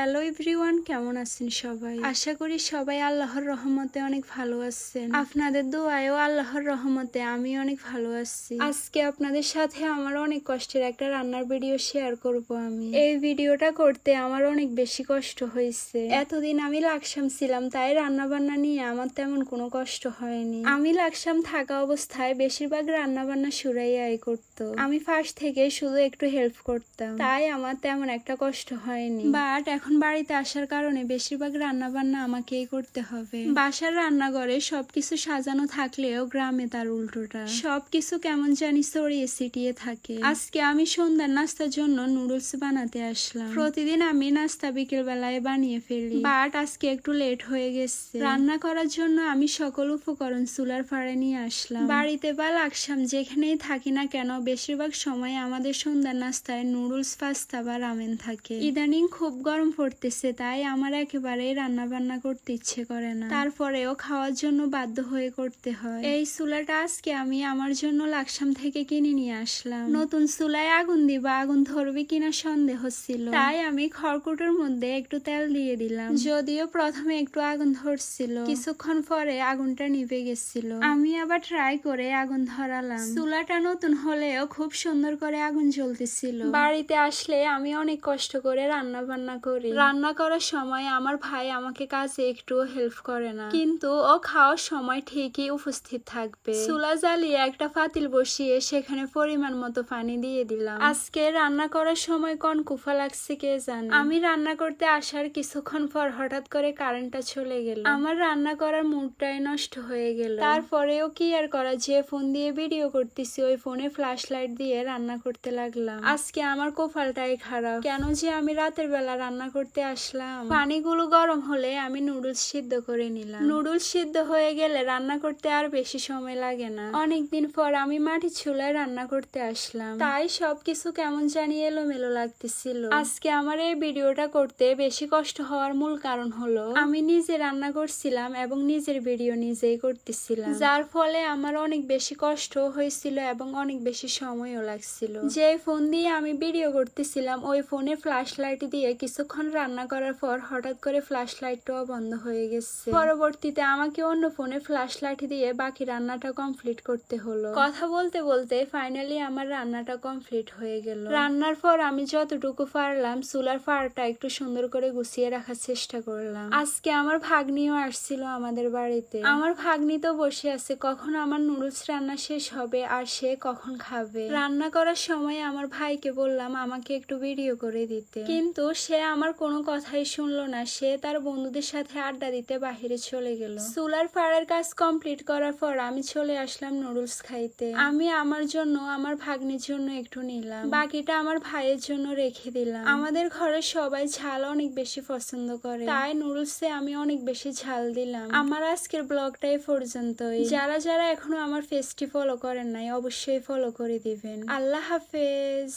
Hello everyone, কেমন আছেন সবাই? আশা করি সবাই আল্লাহর রহমতে অনেক ভালো আছেন। আপনাদের দোয়ায়ও আল্লাহর রহমতে আমি অনেক ভালো আছি। আজকে আপনাদের সাথে আমার অনেক কষ্টের একটা রান্নার ভিডিও শেয়ার করব আমি। এই ভিডিওটা করতে আমার অনেক বেশি কষ্ট হয়েছে। এতদিন আমি লাকসাম ছিলাম, তাই রান্না বান্না নিয়ে আমার তেমন কোনো কষ্ট হয়নি। আমি লাকসাম থাকা অবস্থায় বেশিরভাগ রান্না বান্না সুরাইয়াই করতো। আমি ফার্স্ট থেকে শুধু একটু হেল্প করতাম, তাই আমার তেমন একটা কষ্ট হয়নি। বাট এখন বাড়িতে আসার কারণে বেশিরভাগ রান্না বান্না আমাকেই করতে হবে। বাসার রান্নাঘরে সবকিছু সাজানো থাকলেও গ্রামে তার উল্টোটা, সবকিছু কেমন জানি ছড়িয়ে ছিটিয়ে থাকে। আজকে আমি সন্ধ্যার নাস্তার জন্য নুডলস বানাতে আসলাম। প্রতিদিন আমি নাস্তা বিকেল বেলায় বানিয়ে ফেলি, বাট আজকে একটু লেট হয়ে গেছে। রান্না করার জন্য আমি সকল উপকরণ চুলার ফাড়ে নিয়ে আসলাম। বাড়িতে বা লাকসাম যেখানেই থাকি না কেন, বেশিরভাগ সময় আমাদের সন্ধ্যার নাস্তায় নুডলস, পাস্তা বা রামেন থাকে। ইদানিং খুব গরম পড়তেছে, তাই আমার একেবারেই রান্না বান্না করতে ইচ্ছে করে না। তারপরেও খাওয়ার জন্য বাধ্য হয়ে করতে হয়। এই চুলাটা আজকে আমি আমার জন্য লাকসাম থেকে কিনে নিয়ে আসলাম। নতুন চুলায় আগুন দিবা, আগুন ধরবে কিনা সন্দেহ ছিল, তাই আমি খড়কুটোর মধ্যে একটু তেল দিয়ে দিলাম। যদিও প্রথমে একটু আগুন ধরছিল, কিছুক্ষণ পরে আগুনটা নিভে গেছিল। আমি আবার ট্রাই করে আগুন ধরালাম। চুলাটা নতুন হলেও খুব সুন্দর করে আগুন জ্বলতেছিল। বাড়িতে আসলে আমি অনেক কষ্ট করে রান্না বান্না করি। রান্না করার সময় আমার ভাই আমাকে কাজে একটু হেল্প করে না, কিন্তু ও খাওয়ার সময় ঠিকই উপস্থিত থাকবে। চুলা জ্বালিয়ে একটা পাতিল বসিয়ে সেখানে পরিমাণ মতো পানি দিয়ে দিলাম। আজকে রান্না করার সময় কোন কুফা লাগছে কে জানে। আমি রান্না করতে আসার কিছুক্ষণ পর হঠাৎ করে কারেন্টটা চলে গেল। আমার রান্না করার মুডটাই নষ্ট হয়ে গেল। তারপরেও কি আর করা, যে ফোন দিয়ে ভিডিও করতেছি ওই ফোনে ফ্ল্যাশ লাইট দিয়ে রান্না করতে লাগলাম। আজকে আমার কপালটাই খারাপ, কেন যে আমি রাতের বেলা রান্না করতে আসলাম। পানিগুলো গরম হলে আমি নুডলস সিদ্ধ করে নিলাম। নুডলস সিদ্ধ হয়ে গেলে রান্না করতে আর বেশি সময় লাগে না। অনেকদিন পর আমি মাটির চুলায় রান্না করতে আসলাম, তাই সবকিছু কেমন জানি এলোমেলো লাগতেছিল। আজকে আমার এই ভিডিওটা করতে বেশি কষ্ট হওয়ার মূল কারণ হলো আমি নিজে রান্না করছিলাম এবং নিজের ভিডিও নিজেই করতেছিলাম, যার ফলে আমার অনেক বেশি কষ্ট হয়েছিল এবং অনেক বেশি সময়ও লাগছিল। যে ফোন দিয়ে আমি ভিডিও করতেছিলাম ওই ফোনে ফ্ল্যাশ লাইট দিয়ে কিছুক্ষণ রান্না করার পর হঠাৎ করে ফ্ল্যাশ লাইটটাও বন্ধ হয়ে গেছে। পরবর্তীতে আমাকে অন্য ফোনে ফ্ল্যাশ লাইট দিয়ে বাকি রান্নাটা কমপ্লিট করতে হলো। কথা বলতে বলতে ফাইনালি আমার রান্নাটা কমপ্লিট হয়ে গেল। রান্নার পর আমি যতটুকু পারলাম চুলার ফাড়টা একটু সুন্দর করে গুছিয়ে রাখার চেষ্টা করলাম। আজকে আমার ভাগ্নিও আসছিল আমাদের বাড়িতে। আমার ভাগ্নি তো বসে আছে কখন আমার নুডলস রান্না শেষ হবে আর সে কখন খাবে। রান্না করার সময় আমার ভাইকে বললাম আমাকে একটু ভিডিও করে দিতে, কিন্তু সে আমার কোনো কথাই শুনলো না। সে তার বন্ধুদের সাথে আড্ডা দিতে বাহিরে চলে গেল। চুলার ফাড়ের কাজ কমপ্লিট করার পর আমি চলে আসলাম নুডলস খাইতে। আমি আমার জন্য, আমার ভাগ্নির জন্য একটু নিলাম, বাকিটা আমার ভাইয়ের জন্য রেখে দিলাম। আমাদের ঘরে সবাই ঝাল অনেক বেশি পছন্দ করে, তাই নুডলসে আমি অনেক বেশি ঝাল দিলাম। আমার আজকের ব্লগটাই পর্যন্তই। যারা যারা এখনো আমার পেজটি ফলো করেন নাই অবশ্যই ফলো করে দিবেন। আল্লাহ হাফেজ।